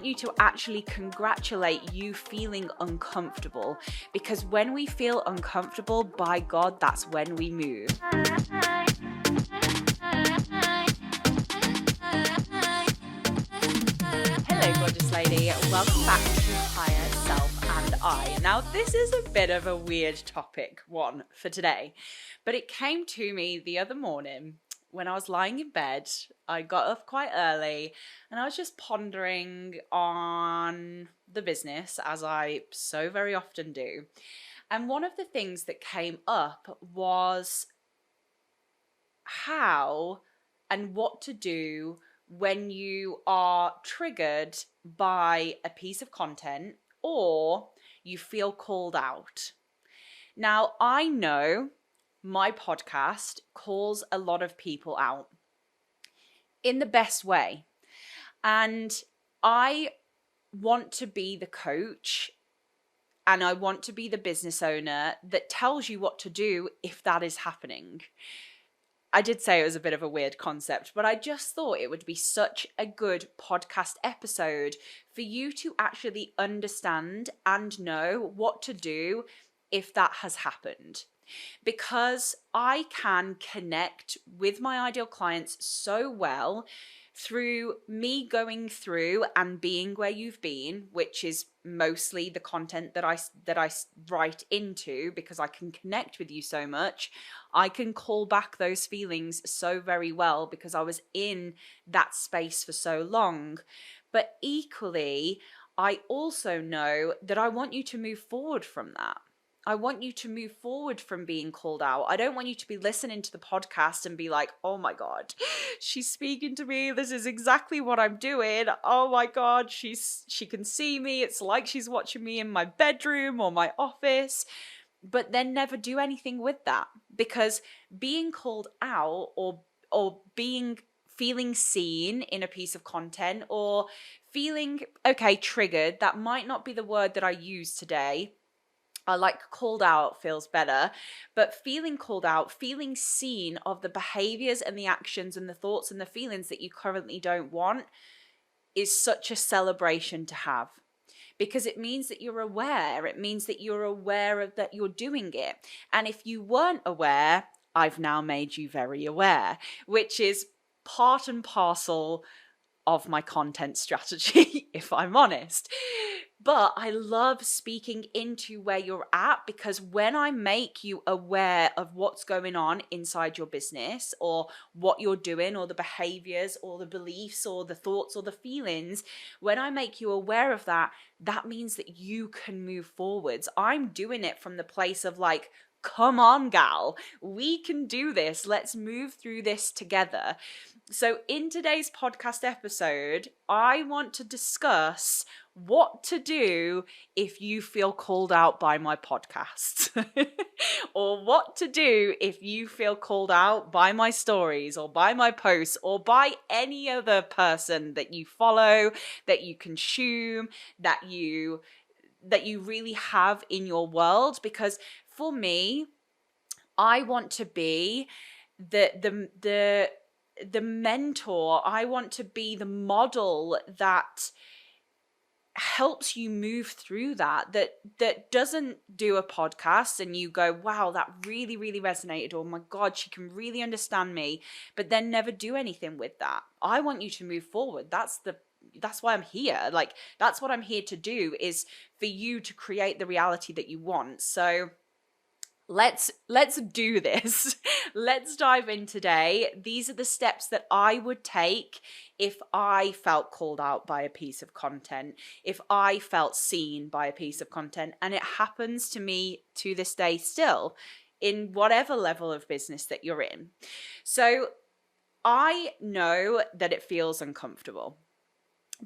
you to actually congratulate you feeling uncomfortable, because when we feel uncomfortable, by God, that's when we move. Hello, gorgeous lady. Welcome back to Higher Self and I. Now, this is a bit of a weird topic, one, for today, but it came to me the other morning when I was lying in bed. I got up quite early and I was just pondering on the business, as I so very often do. And one of the things that came up was how and what to do when you are triggered by a piece of content or you feel called out. Now, I know my podcast calls a lot of people out in the best way. And I want to be the coach and I want to be the business owner that tells you what to do if that is happening. I did say it was a bit of a weird concept, but I just thought it would be such a good podcast episode for you to actually understand and know what to do if that has happened. Because I can connect with my ideal clients so well through me going through and being where you've been, which is mostly the content that I write into, because I can connect with you so much. I can call back those feelings so very well because I was in that space for so long. But equally, I also know that I want you to move forward from that. I want you to move forward from being called out. I don't want you to be listening to the podcast and be like, oh my God, she's speaking to me. This is exactly what I'm doing. Oh my God, she can see me. It's like she's watching me in my bedroom or my office. But then never do anything with that, because being called out or feeling seen in a piece of content or feeling, triggered, that might not be the word that I use today. I like called out, feels better, but feeling called out, feeling seen of the behaviors and the actions and the thoughts and the feelings that you currently don't want is such a celebration to have, because it means that you're aware. It means that you're aware of that you're doing it. And if you weren't aware, I've now made you very aware, which is part and parcel of my content strategy, if I'm honest. But I love speaking into where you're at, because when I make you aware of what's going on inside your business or what you're doing or the behaviors or the beliefs or the thoughts or the feelings, when I make you aware of that, that means that you can move forwards. I'm doing it from the place of like, come on, gal, we can do this. Let's move through this together. So in today's podcast episode, I want to discuss what to do if you feel called out by my podcast or what to do if you feel called out by my stories or by my posts or by any other person that you follow, that you consume, that you really have in your world. Because for me, I want to be the mentor. I want to be the model that helps you move through that doesn't do a podcast and you go, wow, that really, really resonated. Oh my God, she can really understand me, but then never do anything with that. I want you to move forward. That's why I'm here. Like, that's what I'm here to do, is for you to create the reality that you want. So let's do this. Let's dive in today. These are the steps that I would take if I felt called out by a piece of content, if I felt seen by a piece of content. And it happens to me to this day still, in whatever level of business that you're in. So I know that it feels uncomfortable.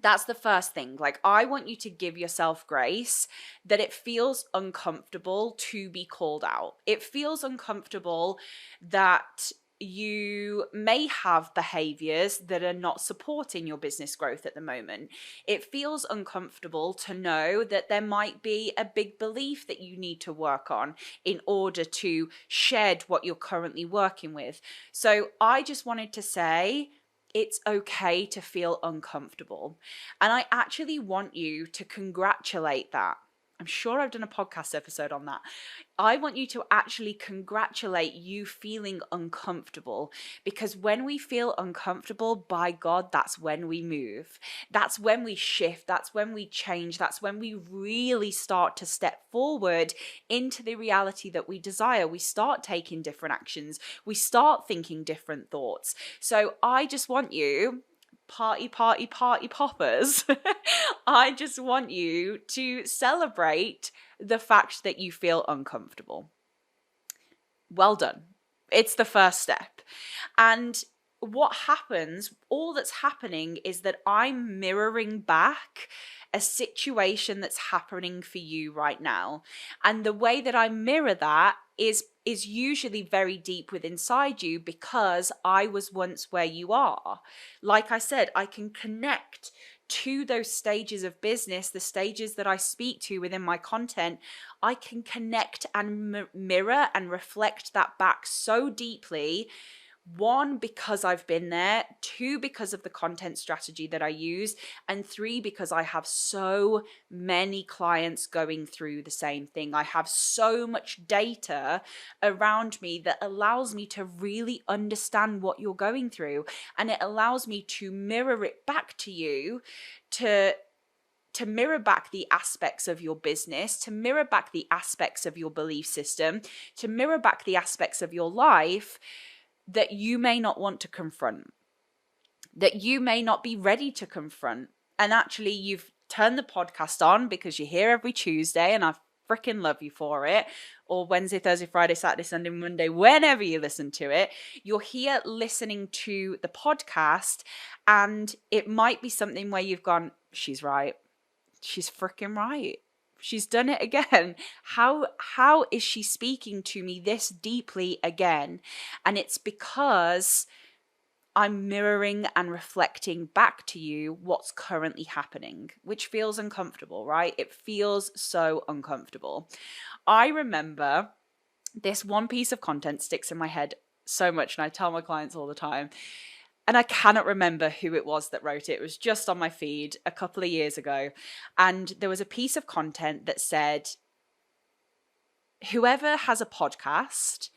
That's the first thing. Like, I want you to give yourself grace that it feels uncomfortable to be called out. It feels uncomfortable that you may have behaviors that are not supporting your business growth at the moment. It feels uncomfortable to know that there might be a big belief that you need to work on in order to shed what you're currently working with. So I just wanted to say, it's okay to feel uncomfortable. And I actually want you to congratulate that. I'm sure I've done a podcast episode on that. I want you to actually congratulate you feeling uncomfortable, because when we feel uncomfortable, by God, that's when we move. That's when we shift. That's when we change. That's when we really start to step forward into the reality that we desire. We start taking different actions. We start thinking different thoughts. So I just want you, party poppers. I just want you to celebrate the fact that you feel uncomfortable. Well done. It's the first step. And what happens, all that's happening is that I'm mirroring back a situation that's happening for you right now. And the way that I mirror that is usually very deep within inside you, because I was once where you are. Like I said, I can connect to those stages of business, the stages that I speak to within my content. I can connect and mirror and reflect that back so deeply. One, because I've been there. Two, because of the content strategy that I use. And three, because I have so many clients going through the same thing. I have so much data around me that allows me to really understand what you're going through. And it allows me to mirror it back to you, to mirror back the aspects of your business, to mirror back the aspects of your belief system, to mirror back the aspects of your life that you may not want to confront, that you may not be ready to confront. And actually, you've turned the podcast on because you're here every Tuesday, and I freaking love you for it. Or Wednesday, Thursday, Friday, Saturday, Sunday, Monday, whenever you listen to it, you're here listening to the podcast, and it might be something where you've gone, she's right. She's freaking right. She's done it again. How is she speaking to me this deeply again? And it's because I'm mirroring and reflecting back to you what's currently happening, which feels uncomfortable, right? It feels so uncomfortable. I remember this one piece of content sticks in my head so much, and I tell my clients all the time. And I cannot remember who it was that wrote it. It was just on my feed a couple of years ago. And there was a piece of content that said, whoever has a podcast,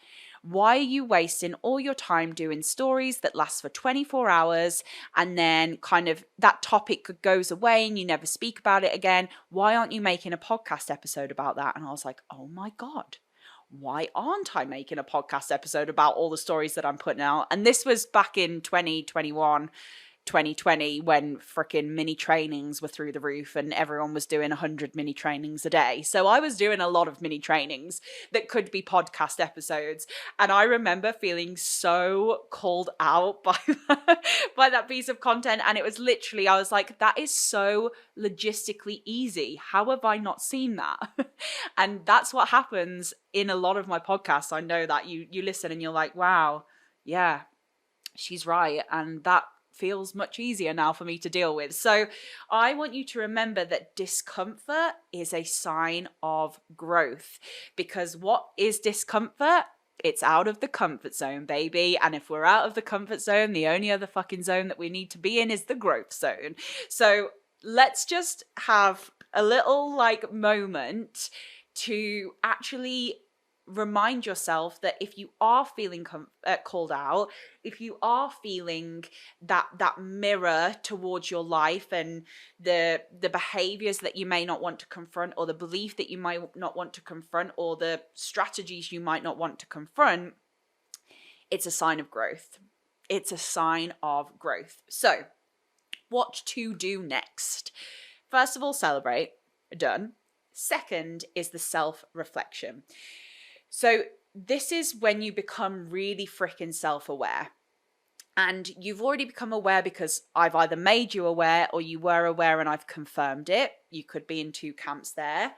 why are you wasting all your time doing stories that last for 24 hours and then kind of that topic goes away and you never speak about it again? Why aren't you making a podcast episode about that? And I was like, oh my God. Why aren't I making a podcast episode about all the stories that I'm putting out? And this was back in 2021, 2020, when freaking mini trainings were through the roof and everyone was doing 100 mini trainings a day. So I was doing a lot of mini trainings that could be podcast episodes. And I remember feeling so called out by by that piece of content. And it was literally, I was like, that is so logistically easy. How have I not seen that? And that's what happens in a lot of my podcasts. I know that you listen and you're like, wow, yeah, she's right. And that feels much easier now for me to deal with. So I want you to remember that discomfort is a sign of growth, because what is discomfort? It's out of the comfort zone, baby. And if we're out of the comfort zone, the only other fucking zone that we need to be in is the growth zone. So let's just have a little moment to actually remind yourself that if you are feeling called out, if you are feeling that mirror towards your life and the behaviors that you may not want to confront, or the belief that you might not want to confront, or the strategies you might not want to confront, it's a sign of growth. It's a sign of growth. So what to do next? First of all, celebrate. Done. Second is the self-reflection. So this is when you become really freaking self-aware. And you've already become aware because I've either made you aware or you were aware and I've confirmed it. You could be in two camps there.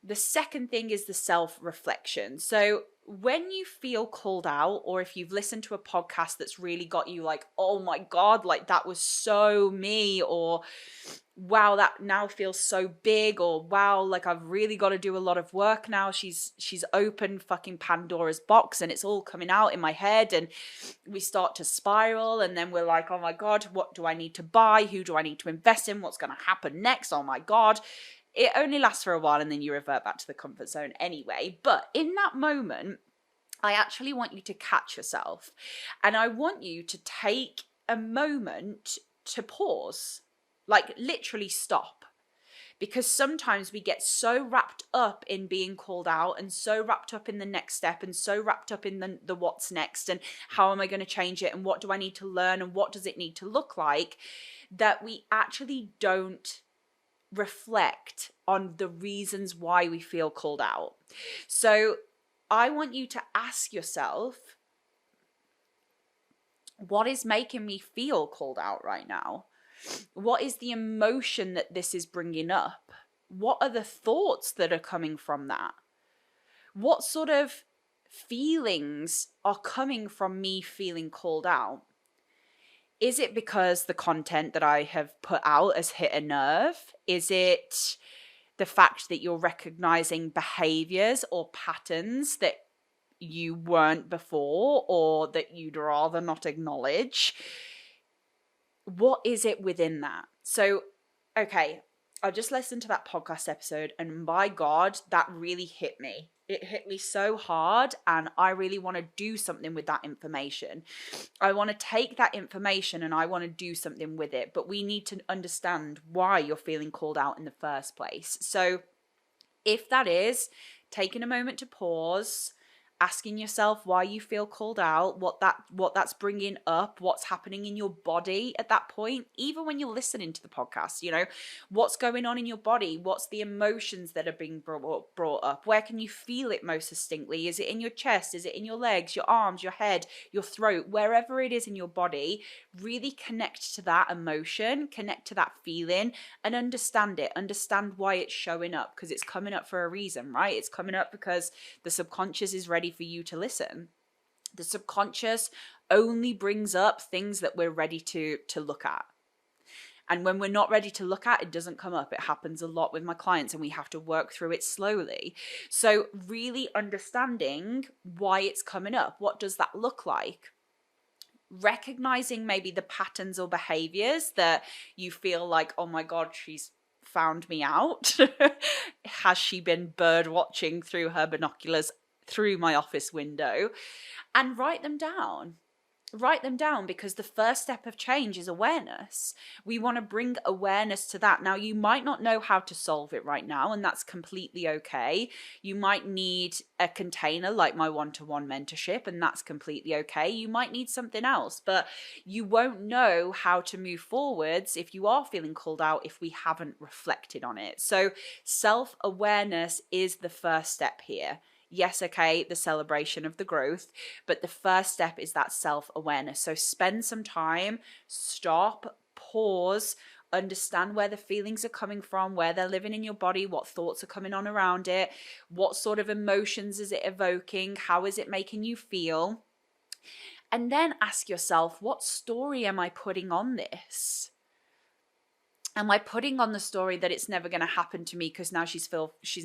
The second thing is the self-reflection. So when you feel called out, or if you've listened to a podcast that's really got you like, oh my God, like that was so me, or wow, that now feels so big, or wow, like I've really got to do a lot of work now. She's opened fucking Pandora's box and it's all coming out in my head, and we start to spiral, and then we're like, oh my God, what do I need to buy? Who do I need to invest in? What's going to happen next? Oh my God. It only lasts for a while and then you revert back to the comfort zone anyway. But in that moment, I actually want you to catch yourself, and I want you to take a moment to pause. Like literally stop. Because sometimes we get so wrapped up in being called out, and so wrapped up in the next step, and so wrapped up in the what's next, and how am I going to change it, and what do I need to learn, and what does it need to look like, that we actually don't reflect on the reasons why we feel called out. So I want you to ask yourself, what is making me feel called out right now? What is the emotion that this is bringing up? What are the thoughts that are coming from that? What sort of feelings are coming from me feeling called out? Is it because the content that I have put out has hit a nerve? Is it the fact that you're recognizing behaviors or patterns that you weren't before, or that you'd rather not acknowledge? What is it within that? So, okay, I just listened to that podcast episode, and my God, that really hit me. It hit me so hard, and I really want to do something with that information. I want to take that information and I want to do something with it, but we need to understand why you're feeling called out in the first place. So if that is taking a moment to pause, asking yourself why you feel called out, what that's bringing up, what's happening in your body at that point, even when you're listening to the podcast, what's going on in your body, what's the emotions that are being brought up, where can you feel it most distinctly? Is it in your chest? Is it in your legs, your arms, your head, your throat? Wherever it is in your body, really connect to that emotion, connect to that feeling, and understand it. Understand why it's showing up, because it's coming up for a reason, right? It's coming up because the subconscious is ready for you to listen. The subconscious only brings up things that we're ready to look at. And when we're not ready to look at, it doesn't come up. It happens a lot with my clients, and we have to work through it slowly. So really understanding why it's coming up. What does that look like? Recognizing maybe the patterns or behaviors that you feel like, oh my God, she's found me out. Has she been bird watching through her binoculars through my office window? And write them down. Write them down, because the first step of change is awareness. We want to bring awareness to that. Now, you might not know how to solve it right now, and that's completely okay. You might need a container like my one-to-one mentorship, and that's completely okay. You might need something else, but you won't know how to move forwards if you are feeling called out if we haven't reflected on it. So self-awareness is the first step here. Yes, okay, the celebration of the growth, but the first step is that self-awareness. So spend some time, stop, pause, understand where the feelings are coming from, where they're living in your body, what thoughts are coming on around it, what sort of emotions is it evoking, how is it making you feel? And then ask yourself, what story am I putting on this? Am I putting on the story that it's never going to happen to me because now she's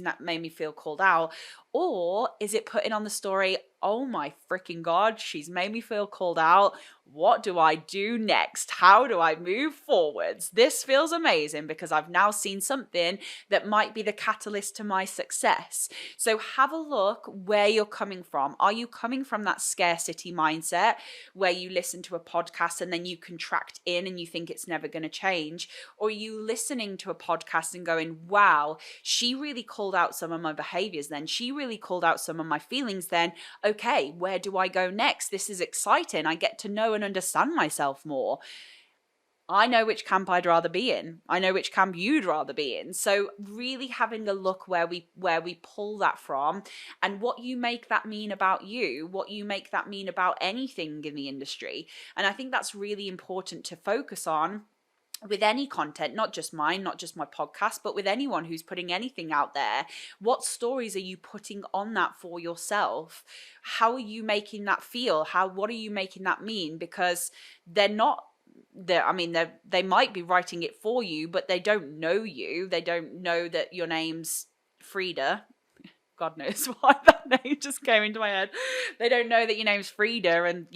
not made me feel called out? Or is it putting on the story, oh my freaking God, she's made me feel called out. What do I do next? How do I move forwards? This feels amazing because I've now seen something that might be the catalyst to my success. So have a look where you're coming from. Are you coming from that scarcity mindset where you listen to a podcast and then you contract in and you think it's never going to change? Or are you listening to a podcast and going, wow, she really called out some of my behaviors then. She really called out some of my feelings then. Okay, where do I go next? This is exciting. I get to know and understand myself more. I know which camp I'd rather be in. I know which camp you'd rather be in. So really having a look where we pull that from, and what you make that mean about you, what you make that mean about anything in the industry. And I think that's really important to focus on with any content, not just mine, not just my podcast, but with anyone who's putting anything out there. What stories are you putting on that for yourself? How are you making that feel? What are you making that mean? Because they're not they might be writing it for you, but they don't know you. They don't know that your name's Frida. God knows why that name just came into my head. They don't know that your name's Frida, and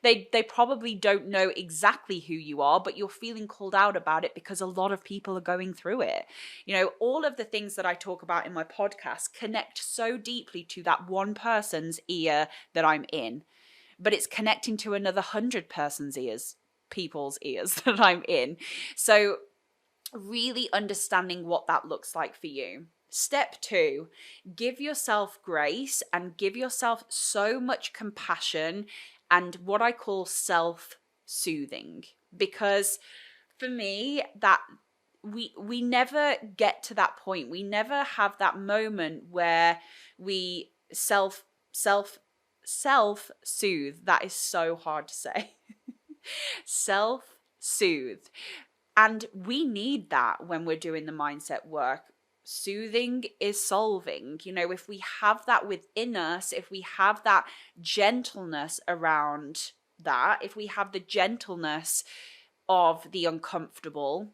they probably don't know exactly who you are, but you're feeling called out about it because a lot of people are going through it. All of the things that I talk about in my podcast connect so deeply to that one person's ear that I'm in, but it's connecting to another 100 people's ears that I'm in. So really understanding what that looks like for you. Step 2, give yourself grace and give yourself so much compassion and what I call self-soothing. Because for me, that we never get to that point. We never have that moment where we self-soothe. That is so hard to say. Self-soothe. And we need that when we're doing the mindset work. Soothing is solving. If we have that within us, if we have that gentleness around that, if we have the gentleness of the uncomfortable,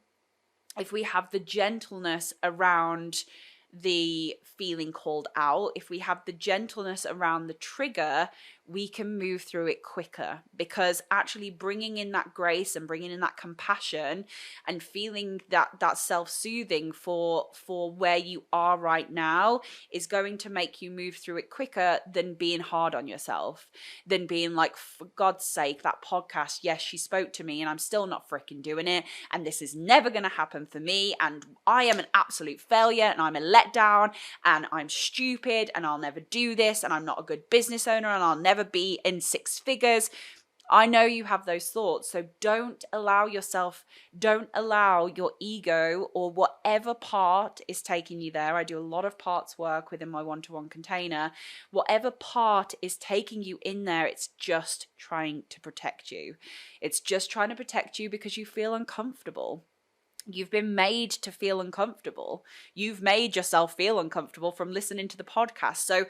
if we have the gentleness around the feeling called out, if we have the gentleness around the trigger, we can move through it quicker, because actually bringing in that grace and bringing in that compassion and feeling that self-soothing for where you are right now is going to make you move through it quicker than being hard on yourself, than being like, for God's sake, that podcast, yes, she spoke to me and I'm still not freaking doing it, and this is never going to happen for me, and I am an absolute failure, and I'm a letdown, and I'm stupid, and I'll never do this, and I'm not a good business owner, and I'll never be in 6 figures. I know you have those thoughts, so don't allow your ego or whatever part is taking you there. I do a lot of parts work within my one-to-one container. Whatever part is taking you in there, it's just trying to protect you. It's just trying to protect you because you feel uncomfortable. You've been made to feel uncomfortable. You've made yourself feel uncomfortable from listening to the podcast. So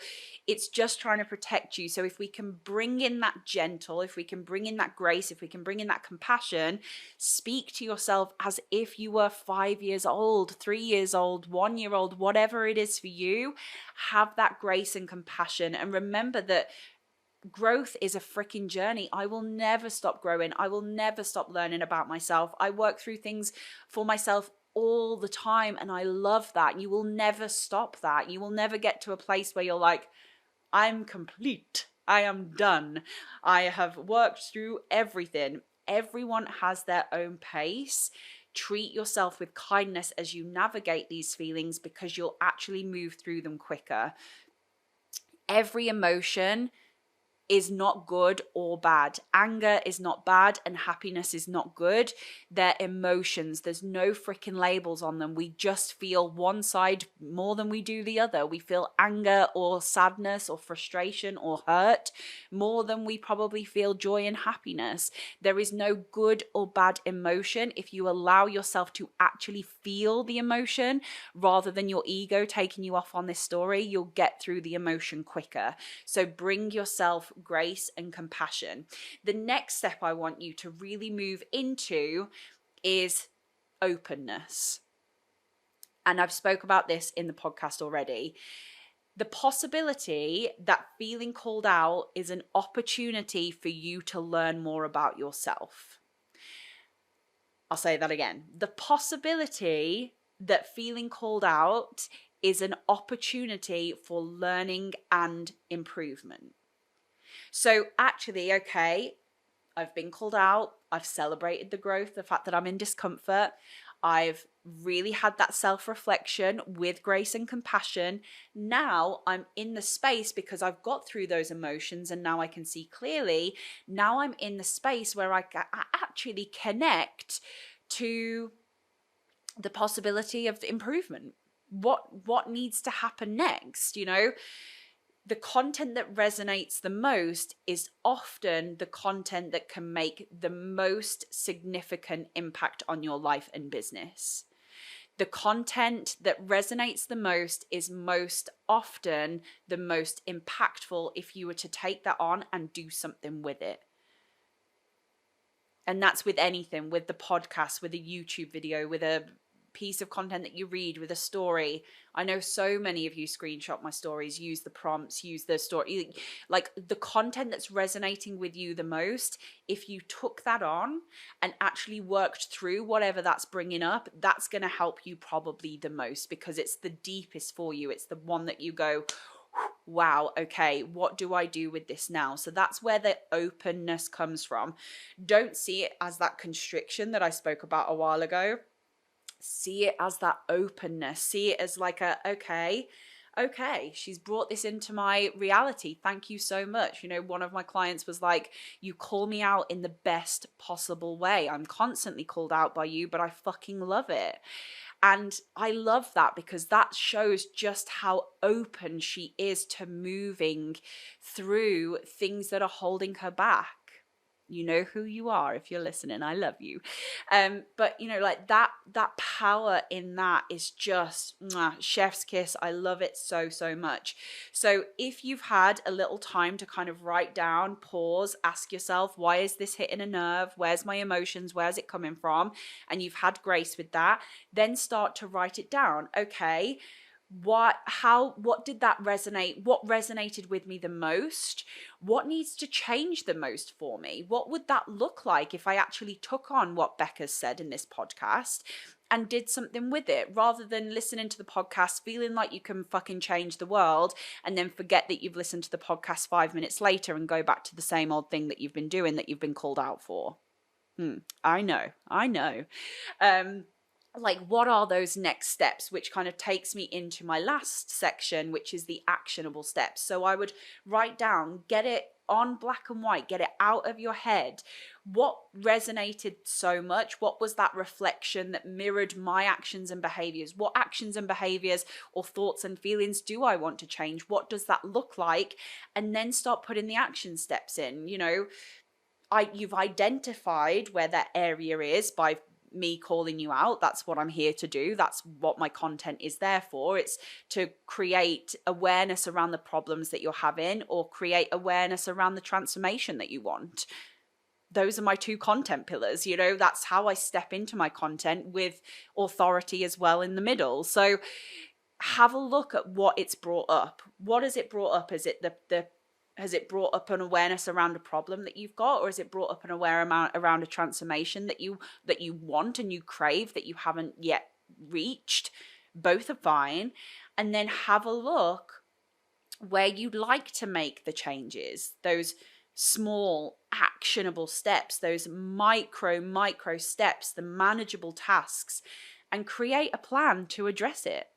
it's just trying to protect you. So if we can bring in that gentle, if we can bring in that grace, if we can bring in that compassion, speak to yourself as if you were 5 years old, 3 years old, 1 year old, whatever it is for you. Have that grace and compassion, and remember that growth is a freaking journey. I will never stop growing. I will never stop learning about myself. I work through things for myself all the time, and I love that. You will never stop that. You will never get to a place where you're like, I'm complete. I am done. I have worked through everything. Everyone has their own pace. Treat yourself with kindness as you navigate these feelings, because you'll actually move through them quicker. Every emotion is not good or bad. Anger is not bad and happiness is not good. They're emotions. There's no freaking labels on them. We just feel one side more than we do the other. We feel anger or sadness or frustration or hurt more than we probably feel joy and happiness. There is no good or bad emotion. If you allow yourself to actually feel the emotion rather than your ego taking you off on this story, you'll get through the emotion quicker. So bring yourself grace and compassion. The next step I want you to really move into is openness. And I've spoke about this in the podcast already. The possibility that feeling called out is an opportunity for you to learn more about yourself. I'll say that again. The possibility that feeling called out is an opportunity for learning and improvement. So actually, okay, I've been called out. I've celebrated the growth, the fact that I'm in discomfort. I've really had that self-reflection with grace and compassion. Now I'm in the space because I've got through those emotions and now I can see clearly. Now I'm in the space where I actually connect to the possibility of improvement. What needs to happen next, The content that resonates the most is often the content that can make the most significant impact on your life and business. The content that resonates the most is most often the most impactful if you were to take that on and do something with it. And that's with anything, with the podcast, with a YouTube video, with a piece of content that you read, with a story. I know so many of you screenshot my stories, use the prompts, use the story, like the content that's resonating with you the most. If you took that on and actually worked through whatever that's bringing up, that's going to help you probably the most, because it's the deepest for you. It's the one that you go, wow, okay, what do I do with this now? So that's where the openness comes from. Don't see it as that constriction that I spoke about a while ago. See it as that openness. See it as like okay, she's brought this into my reality. Thank you so much. You know, one of my clients was like, you call me out in the best possible way. I'm constantly called out by you, but I fucking love it. And I love that, because that shows just how open she is to moving through things that are holding her back. You know who you are if you're listening. I love you. But you know, like that power in that is just chef's kiss. I love it so, so much. So if you've had a little time to kind of write down, pause, ask yourself, why is this hitting a nerve? Where's my emotions? Where's it coming from? And you've had grace with that, then start to write it down. Okay, what did that resonate? What resonated with me the most? What needs to change the most for me? What would that look like if I actually took on what Becca's said in this podcast and did something with it, rather than listening to the podcast feeling like you can fucking change the world and then forget that you've listened to the podcast 5 minutes later and go back to the same old thing that you've been doing, that you've been called out for? I know. Like, what are those next steps, which kind of takes me into my last section, which is the actionable steps. So I would write down, get it on black and white, get it out of your head. What resonated so much? What was that reflection that mirrored my actions and behaviors? What actions and behaviors or thoughts and feelings do I want to change? What does that look like? And then start putting the action steps in. You know, you've identified where that area is by me calling you out. That's what I'm here to do. That's what my content is there for. It's to create awareness around the problems that you're having, or create awareness around the transformation that you want. Those are my two content pillars. You know, that's how I step into my content, with authority as well in the middle. So have a look at what it's brought up. What has it brought up? Is it has it brought up an awareness around a problem that you've got, or has it brought up an awareness around a transformation that you want and you crave that you haven't yet reached? Both are fine. And then have a look where you'd like to make the changes, those small actionable steps, those micro steps, the manageable tasks, and create a plan to address it.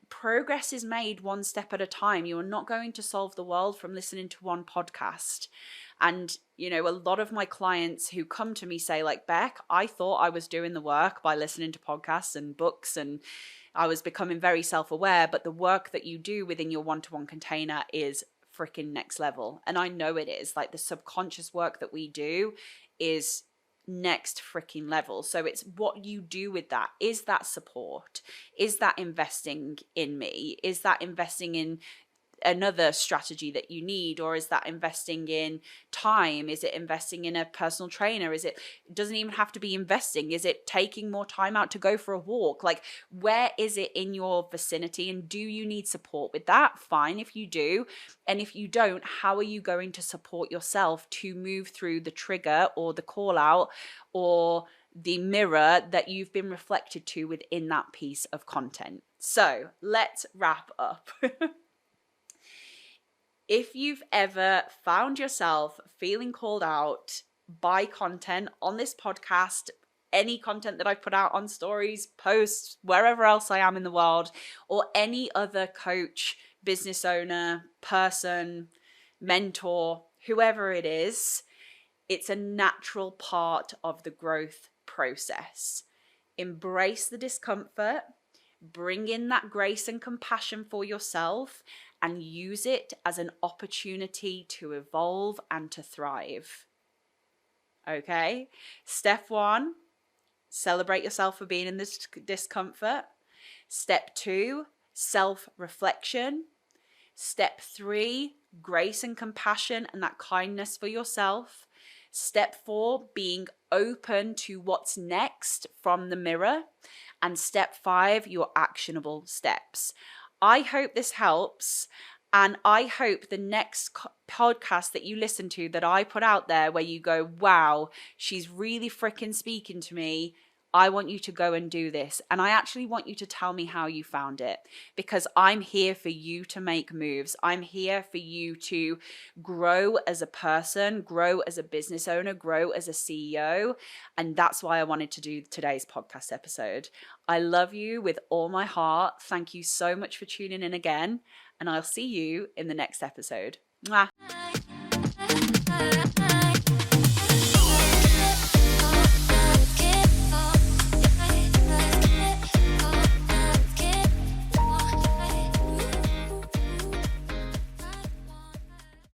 Progress is made one step at a time. You are not going to solve the world from listening to one podcast. And, you know, a lot of my clients who come to me say, like, Beck, I thought I was doing the work by listening to podcasts and books, and I was becoming very self-aware, but the work that you do within your one-to-one container is freaking next level. And I know it is. Like, the subconscious work that we do is next freaking level. So it's what you do with that. Is that support? Is that investing in me? Is that investing in another strategy that you need? Or is that investing in time? Is it investing in a personal trainer? It doesn't even have to be investing. Is it taking more time out to go for a walk? Like, where is it in your vicinity? And do you need support with that? Fine if you do. And if you don't, how are you going to support yourself to move through the trigger or the call out or the mirror that you've been reflected to within that piece of content? So let's wrap up. If you've ever found yourself feeling called out by content on this podcast, any content that I put out on stories, posts, wherever else I am in the world, or any other coach, business owner, person, mentor, whoever it is, it's a natural part of the growth process. Embrace the discomfort, bring in that grace and compassion for yourself, and use it as an opportunity to evolve and to thrive. Okay? Step 1, celebrate yourself for being in this discomfort. Step 2, self-reflection. Step 3, grace and compassion and that kindness for yourself. Step 4, being open to what's next from the mirror. And step 5, your actionable steps. I hope this helps. And I hope the next podcast that you listen to that I put out there where you go, wow, she's really freaking speaking to me. I want you to go and do this. And I actually want you to tell me how you found it, because I'm here for you to make moves. I'm here for you to grow as a person, grow as a business owner, grow as a CEO. And that's why I wanted to do today's podcast episode. I love you with all my heart. Thank you so much for tuning in again. And I'll see you in the next episode. Mwah.